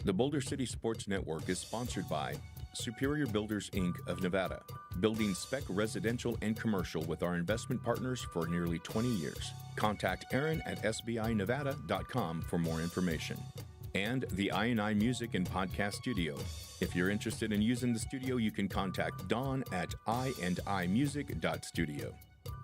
The Boulder City Sports Network is sponsored by Superior Builders, Inc. of Nevada, building spec residential and commercial with our investment partners for nearly 20 years. Contact Aaron at sbinevada.com for more information. And the I&I Music and Podcast Studio. If you're interested in using the studio, you can contact Dawn at iandimusic.studio.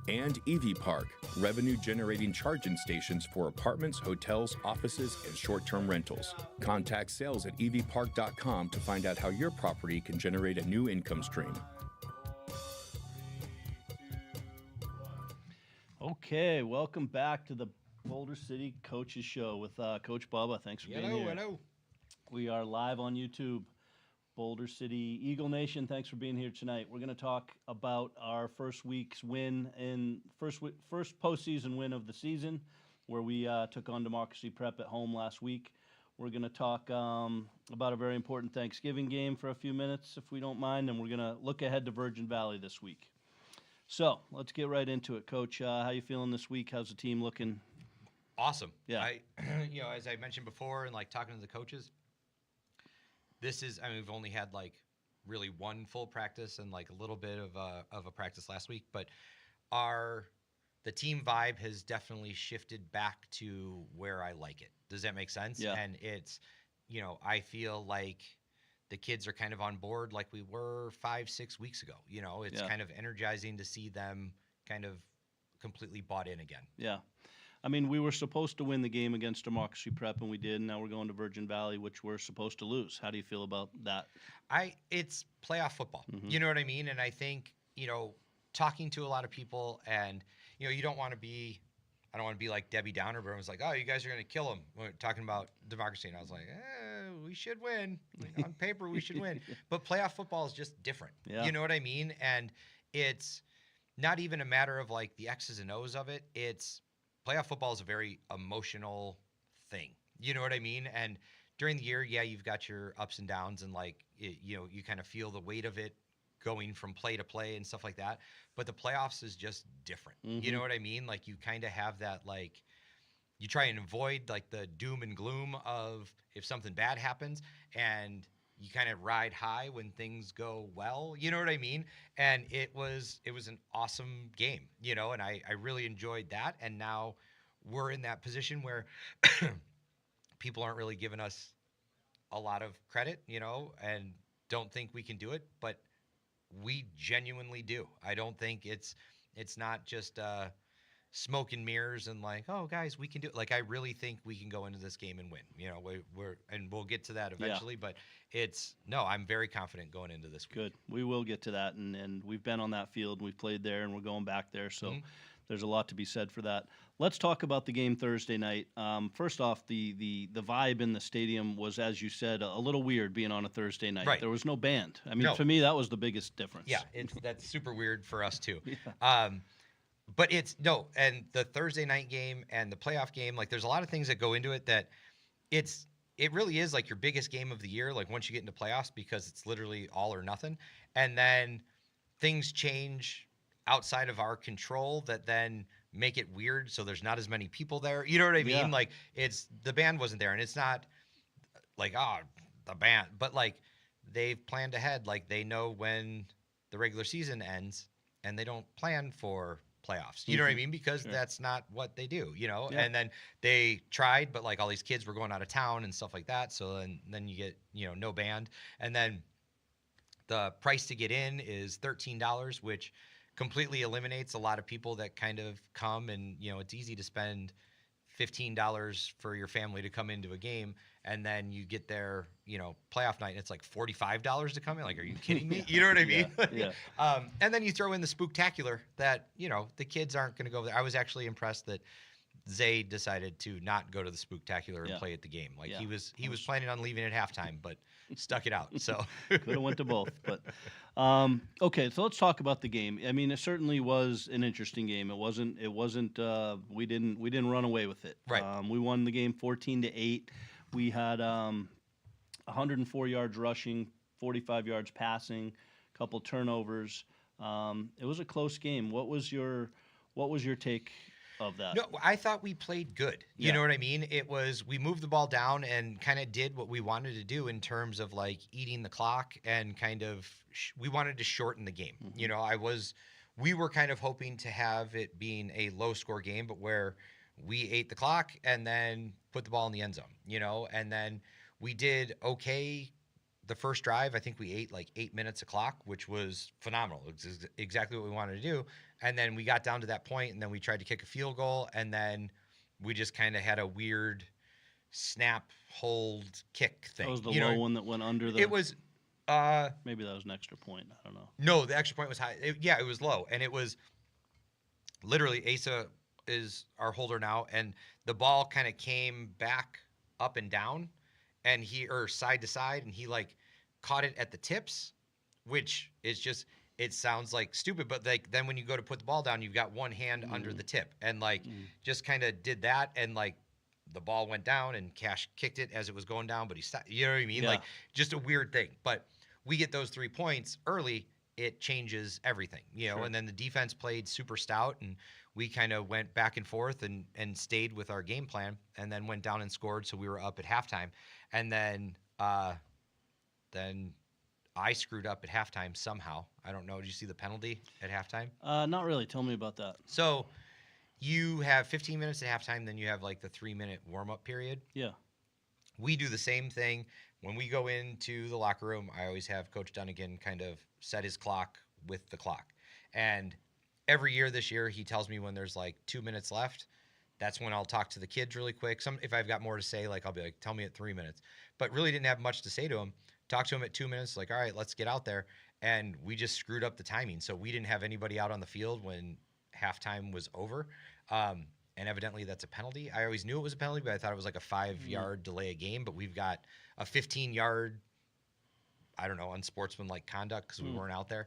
And EV Park, revenue-generating charging stations for apartments, hotels, offices, and short-term rentals. Contact sales at evpark.com to find out how your property can generate a new income stream. Okay, welcome back to the Boulder City Coaches Show with Coach Bubba. Thanks for being here. Hello. We are live on YouTube. Boulder City Eagle Nation, thanks for being here tonight. We're going to talk about our first week's win and first postseason win of the season, where we took on Democracy Prep at home last week. We're going to talk about a very important Thanksgiving game for a few minutes, if we don't mind, and we're going to look ahead to Virgin Valley this week. So let's get right into it, Coach. How you feeling this week? How's the team looking? Awesome. Yeah. As I mentioned before, and like talking to the coaches, we've only had like really one full practice and like a little bit of a practice last week, but the team vibe has definitely shifted back to where I like it. Does that make sense? Yeah. And it's, I feel like the kids are kind of on board like we were 5-6 weeks ago. It's kind of energizing to see them kind of completely bought in again. Yeah. I mean, we were supposed to win the game against Democracy Prep, and we did. And now we're going to Virgin Valley, which we're supposed to lose. How do you feel about that? It's playoff football. Mm-hmm. You know what I mean? And I think, talking to a lot of people, and, you don't want to be – I don't want to be like Debbie Downer, but everyone's like, oh, you guys are going to kill them. We're talking about Democracy. And I was like, we should win. On paper, we should win. But playoff football is just different. Yeah. You know what I mean? And it's not even a matter of like the X's and O's of it. It's – playoff football is a very emotional thing. You know what I mean? And during the year, yeah, you've got your ups and downs and you kind of feel the weight of it going from play to play and stuff like that. But the playoffs is just different. Mm-hmm. You know what I mean? Like you kind of have that, like you try and avoid like the doom and gloom of if something bad happens, and you kind of ride high when things go well. You know what I mean? And it was an awesome game, and I really enjoyed that. And now we're in that position where people aren't really giving us a lot of credit, and don't think we can do it, but we genuinely do. I don't think it's not just smoke and mirrors and like, oh guys, we can do it. Like I really think we can go into this game and win. And we'll get to that eventually. Yeah. But I'm very confident going into this week. Good. We will get to that, and we've been on that field. We've played there, and we're going back there. So there's a lot to be said for that. Let's talk about the game Thursday night. First off, the vibe in the stadium was, as you said, a little weird being on a Thursday night. Right. There was no band. I mean, for me, that was the biggest difference. Yeah, that's super weird for us too. Yeah. But and the Thursday night game and the playoff game, like there's a lot of things that go into it that it really is like your biggest game of the year, like once you get into playoffs, because it's literally all or nothing. And then things change outside of our control that then make it weird. So there's not as many people there. You know what I mean? Yeah. Like the band wasn't there, and it's not like, the band, but like they've planned ahead. Like they know when the regular season ends, and they don't plan for playoffs. You know what I mean? Because that's not what they do, Yeah. And then they tried, but like all these kids were going out of town and stuff like that. So then you get, no band. And then the price to get in is $13, which completely eliminates a lot of people that kind of come and, it's easy to spend $15 for your family to come into a game, and then you get there, playoff night, and it's like $45 to come in. Like, are you kidding me? You know what I mean? Yeah. And then you throw in the spooktacular that, the kids aren't going to go there. I was actually impressed that Zay decided to not go to the spooktacular and play at the game. Like he was planning on leaving at halftime, but stuck it out. So could have went to both. But okay, so let's talk about the game. I mean, it certainly was an interesting game. It wasn't. We didn't run away with it. Right. We won the game 14-8. We had 104 yards rushing, 45 yards passing, a couple turnovers. It was a close game. What was your take of that. No, I thought we played good. You Yeah. know what I mean? It was, we moved the ball down and kind of did what we wanted to do in terms of like eating the clock and kind of, we wanted to shorten the game. Mm-hmm. You know, we were kind of hoping to have it being a low score game, but where we ate the clock and then put the ball in the end zone, you know, and then we did okay. The first drive, I think we ate like 8 minutes of clock, which was phenomenal. It's exactly what we wanted to do. And then we got down to that point, and then we tried to kick a field goal, and then we just kind of had a weird snap, hold, kick thing. That was the you low know? one that went under the. It was. Maybe that was an extra point. I don't know. No, the extra point was high. It was low, and it was literally Asa is our holder now, and the ball kind of came back up and down, and or side to side, and he like caught it at the tips, which is just, it sounds like stupid, but like then when you go to put the ball down, you've got one hand under the tip, and like just kind of did that, and like the ball went down, and Cash kicked it as it was going down, but he stopped. You know what I mean? Yeah. Like just a weird thing, but we get those 3 points early, it changes everything, you know. Sure. And then the defense played super stout, and we kind of went back and forth and stayed with our game plan, and then went down and scored, so we were up at halftime. And then I screwed up at halftime somehow. I don't know. Did you see the penalty at halftime? Not really. Tell me about that. So you have 15 minutes at halftime, then you have like the 3-minute warm-up period. Yeah. We do the same thing. When we go into the locker room, I always have Coach Dunnigan kind of set his clock with the clock. And every year this year, he tells me when there's like 2 minutes left, that's when I'll talk to the kids really quick. If I've got more to say, like I'll be like, tell me at 3 minutes. But really didn't have much to say to him. Talked to him at 2 minutes, like, all right, let's get out there. And we just screwed up the timing. So we didn't have anybody out on the field when halftime was over. And evidently that's a penalty. I always knew it was a penalty, but I thought it was like a 5-yard delay a game. But we've got a 15-yard, I don't know, unsportsmanlike conduct because we weren't out there.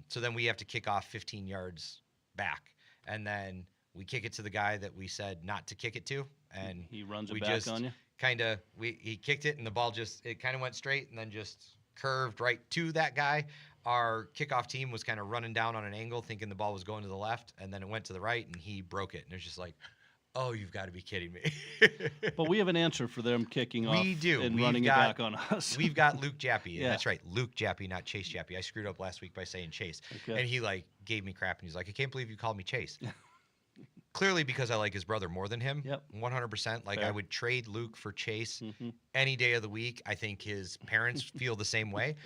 So then we have to kick off 15 yards back. And then we kick it to the guy that we said not to kick it to. And he runs it we back just on you. He kicked it, and the ball it kind of went straight and then just curved right to that guy. Our kickoff team was kind of running down on an angle, thinking the ball was going to the left, and then it went to the right, and he broke it. And it's just like, oh, you've got to be kidding me. But we have an answer for them kicking off We do. and We've running it back on us. We've got Luke Jappy. Yeah. That's right, Luke Jappy, not Chase Jappy. I screwed up last week by saying Chase. Okay. And he like gave me crap, and he's like, I can't believe you called me Chase. Clearly because I like his brother more than him. Yep. 100%. Like, Fair. I would trade Luke for Chase Mhm. any day of the week. I think his parents feel the same way.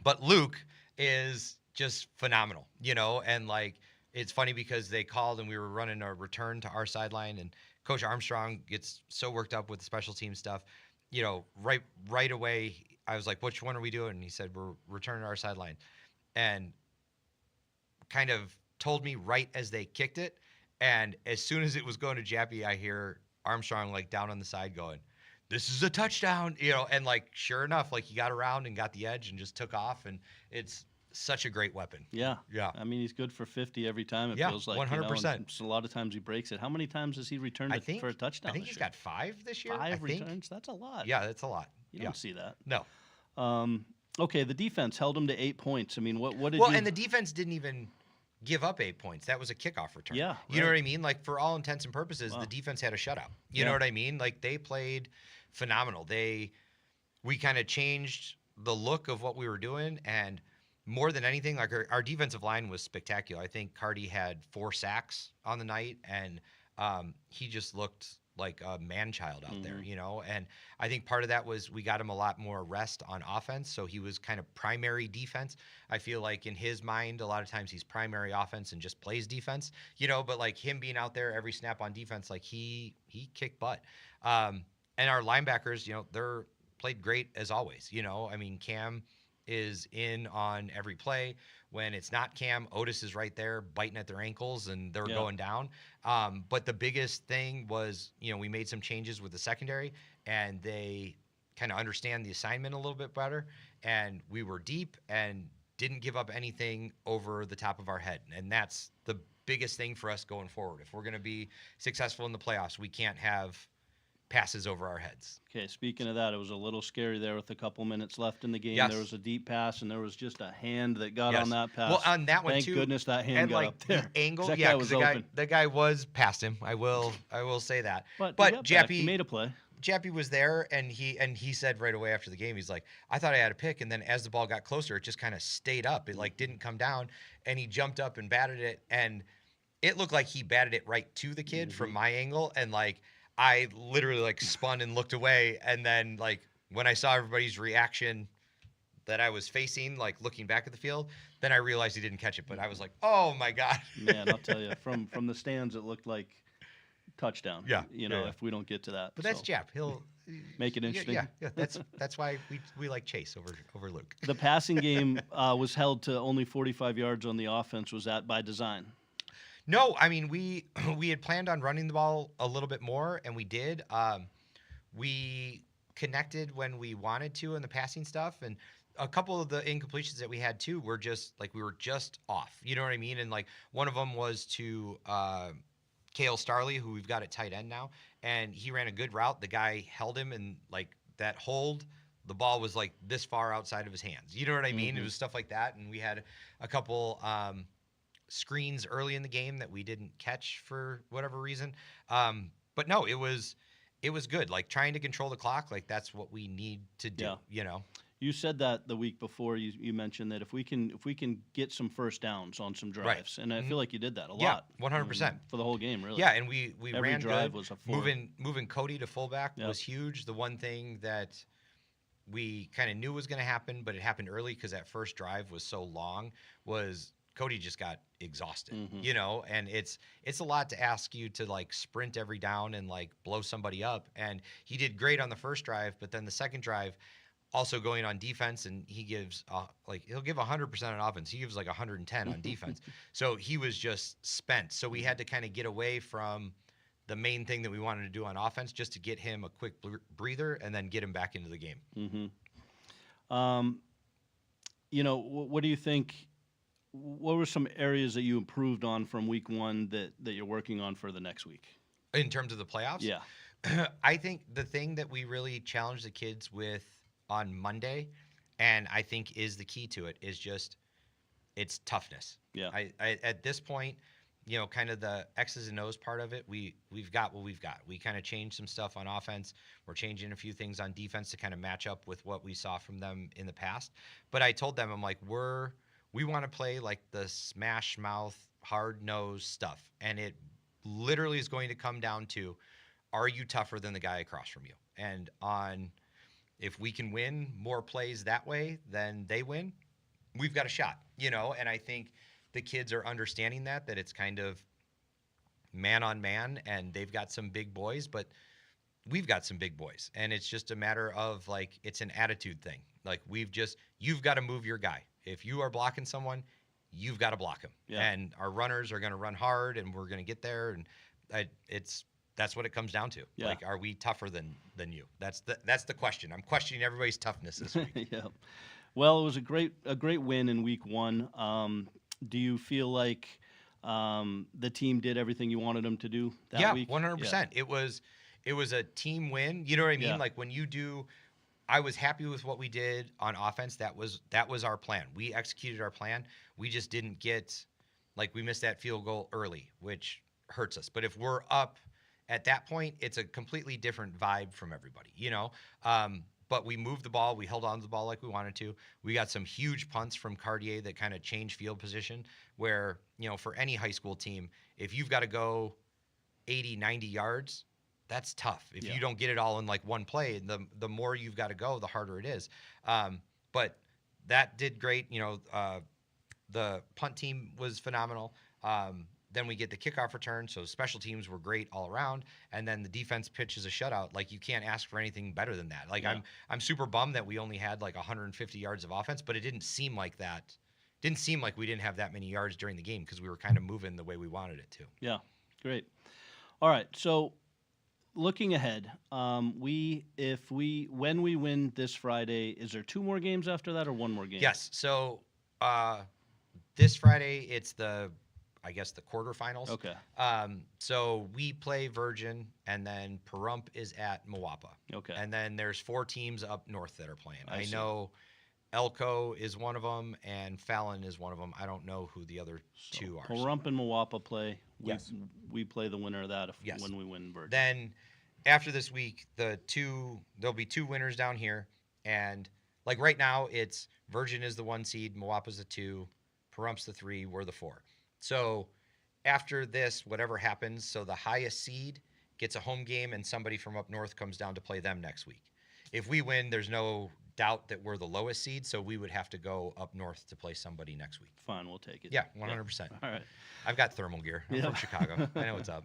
But Luke is just phenomenal, you know, and like, it's funny because they called and we were running a return to our sideline, and Coach Armstrong gets so worked up with the special team stuff, you know, right away. I was like, which one are we doing? And he said, we're returning to our sideline, and kind of told me right as they kicked it. And as soon as it was going to Jappy, I hear Armstrong like down on the side going, this is a touchdown, you know, and like, sure enough, like he got around and got the edge and just took off, and it's such a great weapon. Yeah. Yeah. I mean, he's good for 50 every time. It Yeah, feels like 100%. and a lot of times he breaks it. How many times has he returned I it think for a touchdown? I think this he's year? got 5 this year. 5 I think. returns. That's a lot. Yeah, that's a lot. You Yeah. don't see that. No. Okay, the defense held him to 8 points. I mean, what did Well, you? and the defense didn't even give up 8 points. That was a kickoff return. Yeah, You know right. what I mean? Like, for all intents and purposes, Wow. the defense had a shutout. You Yeah. know what I mean? Like, they played phenomenal. We kind of changed the look of what we were doing, and more than anything, like our defensive line was spectacular. I think Cardi had 4 sacks on the night, and he just looked like a man-child out there, you know? And I think part of that was we got him a lot more rest on offense, so he was kind of primary defense. I feel like in his mind, a lot of times he's primary offense and just plays defense, you know? But like him being out there every snap on defense, like he kicked butt. And our linebackers, you know, they're played great as always, you know? I mean, Cam is in on every play. When it's not Cam, Otis is right there biting at their ankles, and they're going down. But the biggest thing was, you know, we made some changes with the secondary, and they kind of understand the assignment a little bit better. And we were deep and didn't give up anything over the top of our head. And that's the biggest thing for us going forward. If we're going to be successful in the playoffs, we can't have passes over our heads. Okay, speaking of that, it was a little scary there with a couple minutes left in the game. Yes. There was a deep pass, and there was just a hand that got Yes. on that pass. Well, on that one Thank too. goodness that hand And got like up there. the angle, That yeah, guy because was open. the guy was past him. I will say that. But But he got back. He Jappy made a play. Jappy was there, and he said right away after the game, he's like, I thought I had a pick, and then as the ball got closer, it just kind of stayed up. It like didn't come down, and he jumped up and batted it, and it looked like he batted it right to the kid from my angle, and like I literally like spun and looked away, and then like when I saw everybody's reaction that I was facing, like looking back at the field, then I realized he didn't catch it. But I was like, oh my God. Man, I'll tell you, from the stands, it looked like touchdown. Yeah, You know, yeah. if we don't get to that. But that's So, Jap. He'll Make it interesting. Yeah. That's why we like Chase over Luke. The passing game was held to only 45 yards on the offense. Was that by design? No, I mean we had planned on running the ball a little bit more, and we did. We connected when we wanted to in the passing stuff, and a couple of the incompletions that we had too were just like we were just off. You know what I mean? And like one of them was to Kale Starley, who we've got at tight end now, and he ran a good route. The guy held him, and like that hold, the ball was like this far outside of his hands. You know what I mean? It was stuff like that, and we had a couple screens early in the game that we didn't catch for whatever reason. But no, it was good. Like trying to control the clock, like that's what we need to do. Yeah. You know. You said that the week before. You mentioned that if we can get some first downs on some drives, and I feel like you did that a Yeah, lot. 100%. For the whole game, really. Yeah, and we Every ran drive good. was a four. Moving Cody to fullback Yep. was huge. The one thing that we kind of knew was going to happen, but it happened early because that first drive was so long, was Cody just got exhausted, you know, and it's a lot to ask you to like sprint every down and like blow somebody up. And he did great on the first drive, but then the second drive, also going on defense, and he gives he'll give 100% on offense. He gives like 110 on defense. So he was just spent. So we had to kind of get away from the main thing that we wanted to do on offense just to get him a quick breather and then get him back into the game. You know, what do you think? What were some areas that you improved on from week one that you're working on for the next week? In terms of the playoffs? Yeah. I think the thing that we really challenged the kids with on Monday, and I think is the key to it, is just it's toughness. Yeah. I at this point, you know, kind of the X's and O's part of it, we've got what we've got. We kind of changed some stuff on offense. We're changing a few things on defense to kind of match up with what we saw from them in the past. But I told them, I'm like, we want to play like the smash mouth, hard nose stuff. And it literally is going to come down to, are you tougher than the guy across from you? And if we can win more plays that way than they win, we've got a shot, you know? And I think the kids are understanding that it's kind of man on man, and they've got some big boys, but we've got some big boys. And it's just a matter of like, it's an attitude thing. Like you've got to move your guy. If you are blocking someone, you've got to block him. Yeah. And our runners are going to run hard, and we're going to get there. And that's what it comes down to. Yeah. Like, are we tougher than you? That's the question. I'm questioning everybody's toughness this week. Yeah. Well, it was a great win in week one. Do you feel like the team did everything you wanted them to do that week? 100%. It was a team win. You know what I mean? Yeah. Like when you do, I was happy with what we did on offense. That was our plan. We executed our plan. We just didn't we missed that field goal early, which hurts us. But if we're up at that point, it's a completely different vibe from everybody, you know? But we moved the ball. We held on to the ball like we wanted to. We got some huge punts from Cartier that kind of changed field position where, you know, for any high school team, if you've got to go 80, 90 yards, that's tough. If you don't get it all in like one play, the more you've got to go, the harder it is. But that did great. You know, the punt team was phenomenal. Then we get the kickoff return, so special teams were great all around, and then the defense pitches a shutout. Like, you can't ask for anything better than that. Like, I'm super bummed that we only had like 150 yards of offense, but it didn't seem like that. Didn't seem like we didn't have that many yards during the game because we were kind of moving the way we wanted it to. Yeah, great. All right, so looking ahead, when we win this Friday, is there 2 more games after that or 1 more game? Yes. So this Friday, it's the I guess, the quarterfinals. Okay. So we play Virgin, and then Pahrump is at Moapa. Okay. And then there's 4 teams up north that are playing. I see. know Elko is one of them, and Fallon is one of them. I don't know who the other 2 are. Pahrump and Moapa play. Yes. We play the winner of that Yes. when we win Virgin. Then after this week, there'll be 2 winners down here, and like right now, it's Virgin is the 1 seed, Moapa's the 2, Parump's the 3, we're the 4. So after this, whatever happens, so the highest seed gets a home game, and somebody from up north comes down to play them next week. If we win, there's no doubt that we're the lowest seed, so we would have to go up north to play somebody next week. Fine, we'll take it. Yeah, 100%. All right. I've got thermal gear. I'm from Chicago. I know what's up.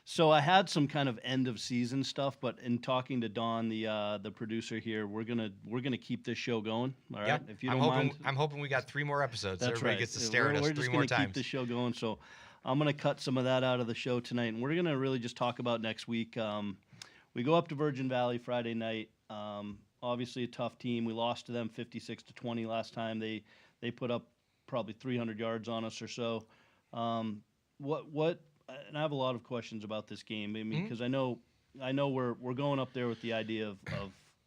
So I had some kind of end of season stuff, but in talking to Don, the producer here, we're gonna keep this show going. All right, Yep. if you don't mind. I'm hoping we got 3 more episodes. That's Everybody right. gets to stare at us We're 3 just more gonna times. keep the show going. So I'm gonna cut some of that out of the show tonight, and we're gonna really just talk about next week. We go up to Virgin Valley Friday night. Obviously a tough team. We lost to them 56-20 last time. They put up probably 300 yards on us or so. What? And I have a lot of questions about this game. I mean, because I know we're going up there with the idea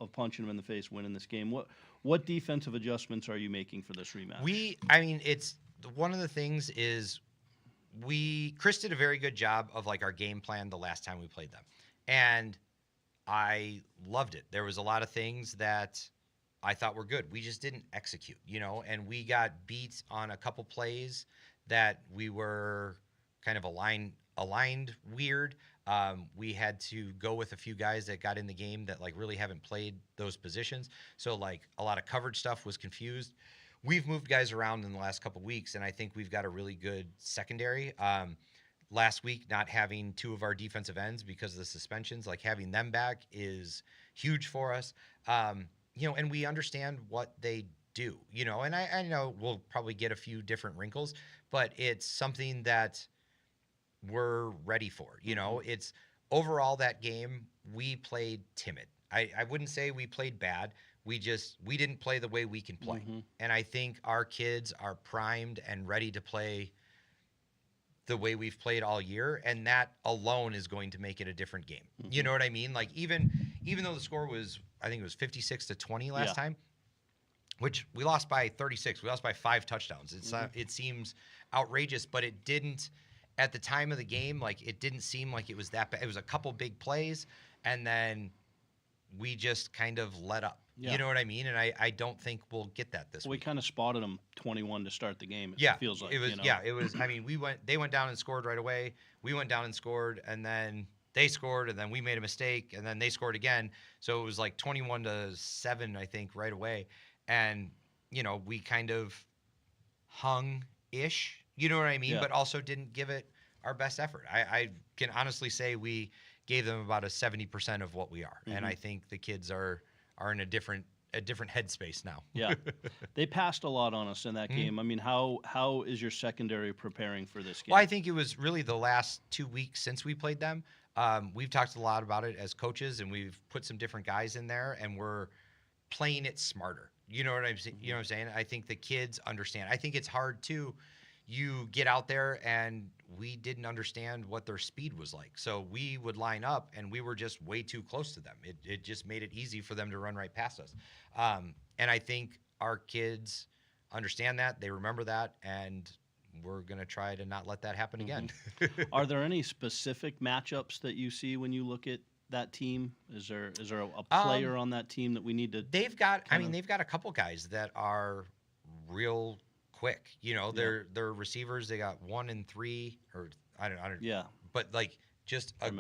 of punching them in the face, winning this game. What defensive adjustments are you making for this rematch? It's one of the things is Chris did a very good job of like our game plan the last time we played them, and I loved it. There was a lot of things that I thought were good. We just didn't execute, and we got beat on a couple plays that we were kind of aligned weird. We had to go with a few guys that got in the game that like really haven't played those positions. So like a lot of coverage stuff was confused. We've moved guys around in the last couple of weeks, and I think we've got a really good secondary. Last week, not having 2 of our defensive ends because of the suspensions, like having them back is huge for us. And we understand what they do, and I know we'll probably get a few different wrinkles, but it's something that we're ready for. It's overall that game, we played timid. I wouldn't say we played bad. We didn't play the way we can play. And I think our kids are primed and ready to play the way we've played all year, and that alone is going to make it a different game. You know what I mean? Like even though the score was, I think it was 56-20 last time, which we lost by 36. We lost by 5 touchdowns. It seems outrageous, but it didn't at the time of the game. Like it didn't seem like it was that bad. It was a couple big plays, and then we just kind of let up. You know what I mean? And I don't think we'll get that this week. We kind of spotted them 21 to start the game. It feels like it was. It was. I mean, they went down and scored right away. We went down and scored, and then they scored, and then we made a mistake, and then they scored again. So it was like 21-7, I think, right away. And we kind of hung-ish. You know what I mean? Yeah. But also didn't give it our best effort. I can honestly say we gave them about a 70% of what we are, and I think the kids are in a different headspace now. Yeah, they passed a lot on us in that game. I mean, how is your secondary preparing for this game? Well, I think it was really the last 2 weeks since we played them. We've talked a lot about it as coaches, and we've put some different guys in there, and we're playing it smarter. You know what I'm saying? I think the kids understand. I think it's hard too. You get out there, and we didn't understand what their speed was like. So we would line up, and we were just way too close to them. It just made it easy for them to run right past us. And I think our kids understand that. They remember that, and we're going to try to not let that happen again. Are there any specific matchups that you see when you look at that team? Is there a player on that team that we need to? They've got a couple guys that are real quick. They're receivers. They got 1 and 3, or I don't. Yeah. But like just a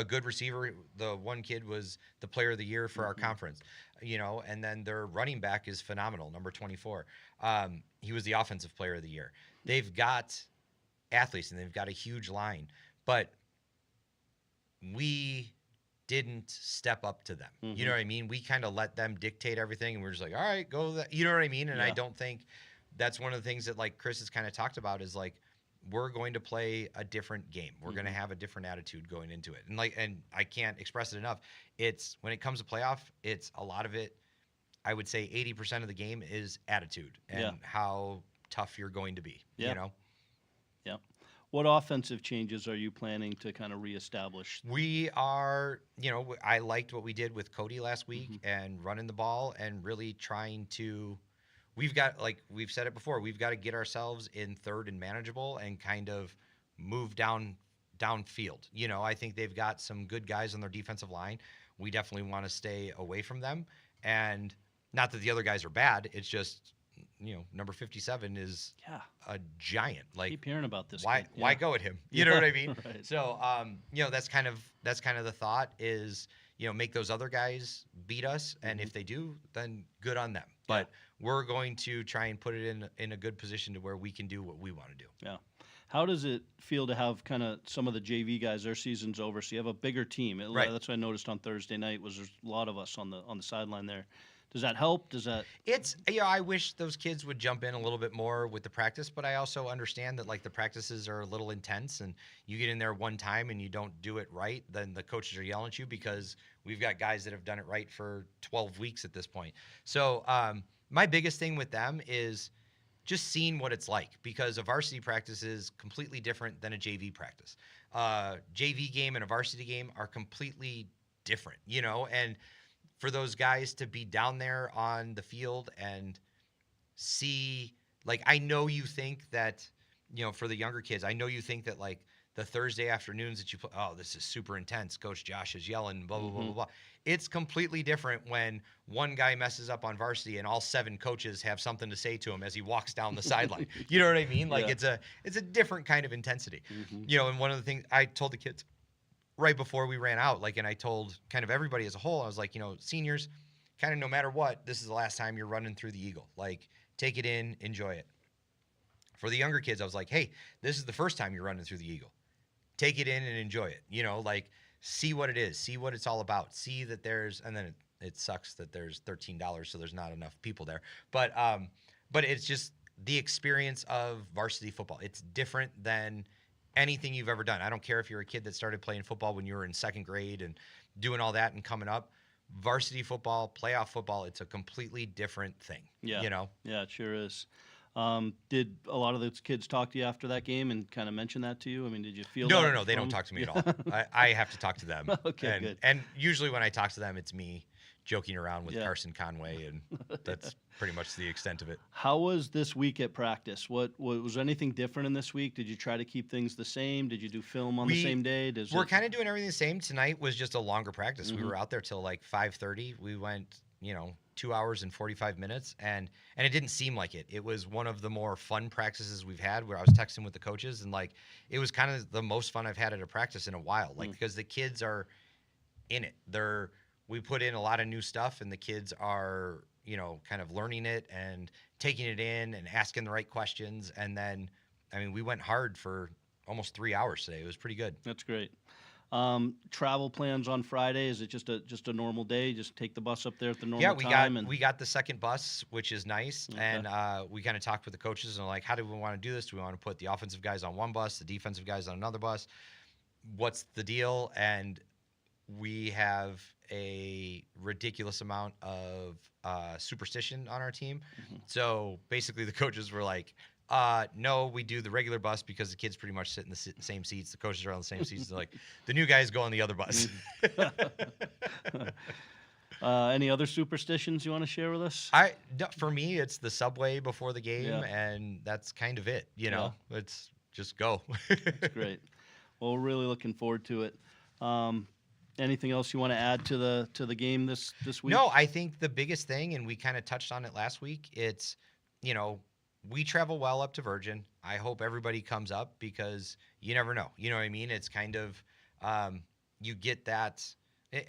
good receiver. The one kid was the player of the year for our conference. And then their running back is phenomenal, number 24. He was the offensive player of the year. They've got athletes, and they've got a huge line, but we didn't step up to them. You know what I mean? We kind of let them dictate everything, and we're just like, all right, go. You know what I mean? And I don't think that's one of the things that like Chris has kind of talked about is like, we're going to play a different game. We're going to have a different attitude going into it. And I can't express it enough. It's when it comes to playoff, it's a lot of it. I would say 80% of the game is attitude and how tough you're going to be, Yeah. What offensive changes are you planning to kind of reestablish? We are, I liked what we did with Cody last week and running the ball and really trying to. We've got, like we've said it before, we've got to get ourselves in third and manageable and kind of move downfield. I think they've got some good guys on their defensive line. We definitely want to stay away from them. And not that the other guys are bad. It's just, number 57 is a giant. Like, Keep hearing about this. Why kid. why go at him? You know what I mean? Right. So, that's kind of the thought is, make those other guys beat us, and if they do, then good on them. But we're going to try and put it in a good position to where we can do what we want to do. Yeah. How does it feel to have kind of some of the JV guys, their season's over, so you have a bigger team? Right. That's what I noticed on Thursday night was there's a lot of us on the sideline there. Does that help? Does that? It's, I wish those kids would jump in a little bit more with the practice, but I also understand that, like, the practices are a little intense, and you get in there one time and you don't do it right, then the coaches are yelling at you, because we've got guys that have done it right for 12 weeks at this point. So my biggest thing with them is just seeing what it's like, because a varsity practice is completely different than a JV practice. JV game and a varsity game are completely different, and for those guys to be down there on the field and see, like, I know you think that, for the younger kids, I know you think that, like, the Thursday afternoons that you put, oh, this is super intense, Coach Josh is yelling, blah, blah, blah, blah, blah. It's completely different when one guy messes up on varsity and all 7 coaches have something to say to him as he walks down the sideline. You know what I mean? Like, it's a different kind of intensity. And one of the things I told the kids right before we ran out, like, and I told kind of everybody as a whole, I was like, seniors, kind of no matter what, this is the last time you're running through the Eagle. Like, take it in, enjoy it. For the younger kids, I was like, hey, this is the first time you're running through the Eagle. Take it in and enjoy it. Like, see what it is, see what it's all about, see that there's, and then it sucks that there's $13, so there's not enough people there. But it's just the experience of varsity football. It's different than anything you've ever done. I don't care if you're a kid that started playing football when you were in 2nd grade and doing all that and coming up. Varsity football, playoff football, it's a completely different thing. Yeah. Yeah, it sure is. Did a lot of those kids talk to you after that game and kind of mention that to you? I mean, did you feel No, they don't talk to me at all. I have to talk to them. Okay, good. And usually when I talk to them, it's me joking around with Carson Conway, and that's pretty much the extent of it. How was this week at practice? What was there anything different in this week? Did you try to keep things the same? Did you do film on the same day? We're kind of doing everything the same. Tonight was just a longer practice. We were out there till like 5:30. We went, 2 hours and 45 minutes, and it didn't seem like it. It was one of the more fun practices we've had, where I was texting with the coaches, and, like, it was kind of the most fun I've had at a practice in a while, like, because the kids are in it. We put in a lot of new stuff, and the kids are, kind of learning it and taking it in and asking the right questions. And then, I mean, we went hard for almost 3 hours today. It was pretty good. That's great. Travel plans on Friday? Is it just a normal day? Just take the bus up there at the normal time? We got the second bus, which is nice. Okay. And we kind of talked with the coaches and, like, how do we want to do this? Do we want to put the offensive guys on one bus, the defensive guys on another bus? What's the deal? And we have a ridiculous amount of superstition on our team. So basically the coaches were like, no, we do the regular bus because the kids pretty much sit in the same seats. The coaches are on the same seats. They're like, the new guys go on the other bus. Any other superstitions you want to share with us? For me, it's the subway before the game, and that's kind of it. It's just go. That's great. Well, we're really looking forward to it. Anything else you want to add to the game this week? No, I think the biggest thing, and we kind of touched on it last week, it's, we travel well up to Virgin. I hope everybody comes up, because you never know. You know what I mean? It's kind of, you get that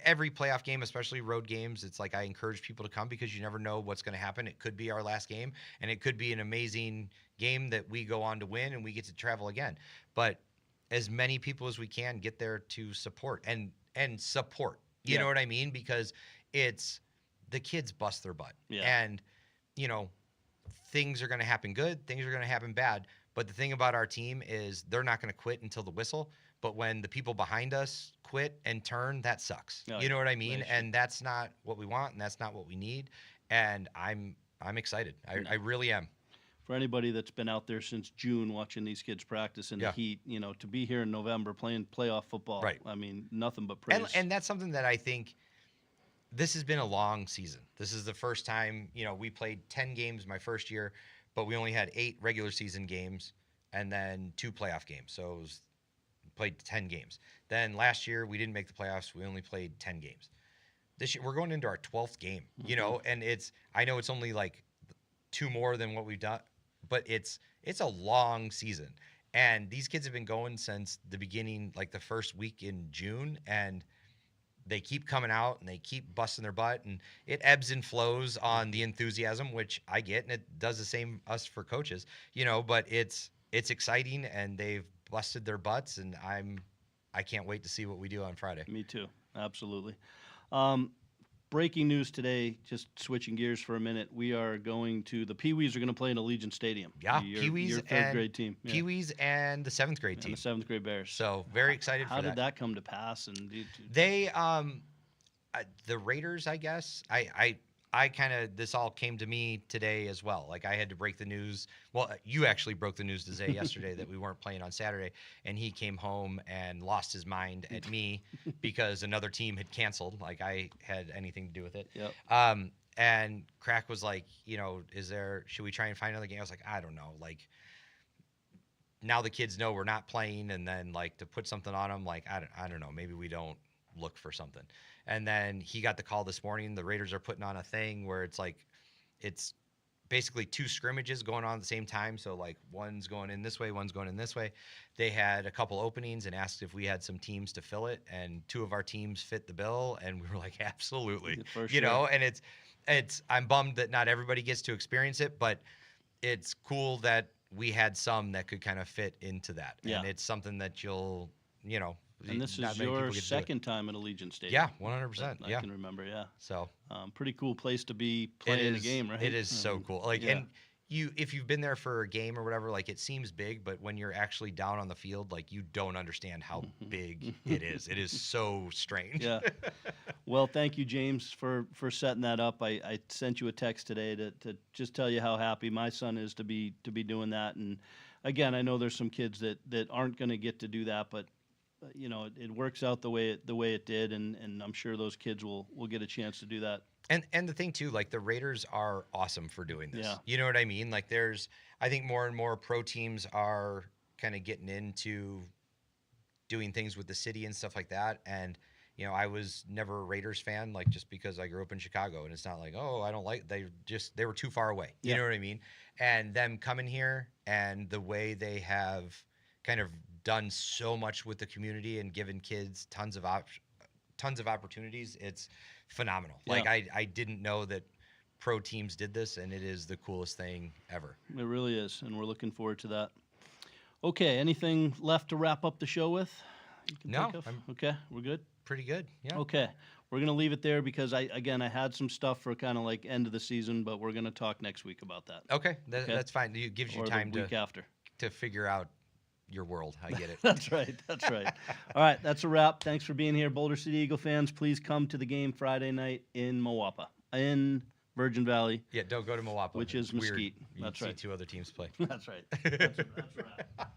every playoff game, especially road games. It's like, I encourage people to come, because you never know what's going to happen. It could be our last game, and it could be an amazing game that we go on to win and we get to travel again. But as many people as we can get there to support and support, you know what I mean? Because it's, the kids bust their butt. And, things are going to happen good, things are going to happen bad. But the thing about our team is they're not going to quit until the whistle. But when the people behind us quit and turn, that sucks. You know what I mean? And that's not what we want, and that's not what we need. And I'm excited. I really am. for anybody that's been out there since June watching these kids practice in the heat, to be here in November playing playoff football, right. I mean, nothing but praise. And that's something that I think this has been a long season. This is the first time, we played 10 games my first year, but we only had 8 regular season games and then 2 playoff games. So played 10 games. Then last year we didn't make the playoffs. We only played 10 games. This year we're going into our 12th game, and I know it's only like 2 more than what we've done, but it's a long season. And these kids have been going since the beginning, like the first week in June, and they keep coming out and they keep busting their butt, and it ebbs and flows on the enthusiasm, which I get, and it does the same us for coaches, but it's exciting, and they've busted their butts, and I can't wait to see what we do on Friday. Me too. Absolutely. Breaking news today, just switching gears for a minute. We are going to the Pee-wees are going to play in Allegiant Stadium. Yeah, Pee-wees your third grade team. Yeah. Pee-wees and the 7th grade team. And the 7th grade Bears. So very excited for that. How did that come to pass? And they the Raiders, I guess. I kind of, this all came to me today as well. Like I had to break the news. Well, you actually broke the news to Zay yesterday that we weren't playing on Saturday, and he came home and lost his mind at me because another team had canceled. Like I had anything to do with it. Yep. And Crack was like, should we try and find another game? I was like, I don't know. Like now the kids know we're not playing, and then like to put something on them, like I don't know. Maybe we don't look for something. And then he got the call this morning. The Raiders are putting on a thing where it's basically 2 scrimmages going on at the same time. So like one's going in this way, one's going in this way. They had a couple openings and asked if we had some teams to fill it, and 2 of our teams fit the bill, and we were like, absolutely. For sure. And I'm bummed that not everybody gets to experience it, but it's cool that we had some that could kind of fit into that. Yeah. And it's something that you'll. And this is your second time at Allegiant Stadium. Yeah, 100%. I can remember, yeah. So, pretty cool place to be playing a game, right? It is so cool. Like, and if you've been there for a game or whatever, like it seems big, but when you're actually down on the field, like you don't understand how big it is. It is so strange. Yeah. Well, thank you, James, for setting that up. I sent you a text today to just tell you how happy my son is to be doing that. And again, I know there's some kids that aren't going to get to do that, but it works out the way it did, and I'm sure those kids will get a chance to do that. And the thing too, like the Raiders are awesome for doing this. Yeah. You know what I mean? Like I think more and more pro teams are kind of getting into doing things with the city and stuff like that. And I was never a Raiders fan, like just because I grew up in Chicago, and it's not like, oh, I don't like, they were too far away. You know what I mean? And them coming here and the way they have kind of done so much with the community and given kids tons of opportunities. It's phenomenal. Yeah. Like I didn't know that pro teams did this, and it is the coolest thing ever. It really is, and we're looking forward to that. Okay, anything left to wrap up the show with? No. Okay, we're good? Pretty good. Yeah. Okay. We're going to leave it there because I had some stuff for kind of like end of the season, but we're going to talk next week about that. Okay. That's fine. It gives you time the week after to figure out your world. I get it. That's right. All right, that's a wrap. Thanks for being here, Boulder City Eagle fans. Please come to the game Friday night in Moapa, in Virgin Valley. Yeah, don't go to Moapa, which is Mesquite. Weird. That's right. right. See 2 other teams play. That's right. That's a wrap.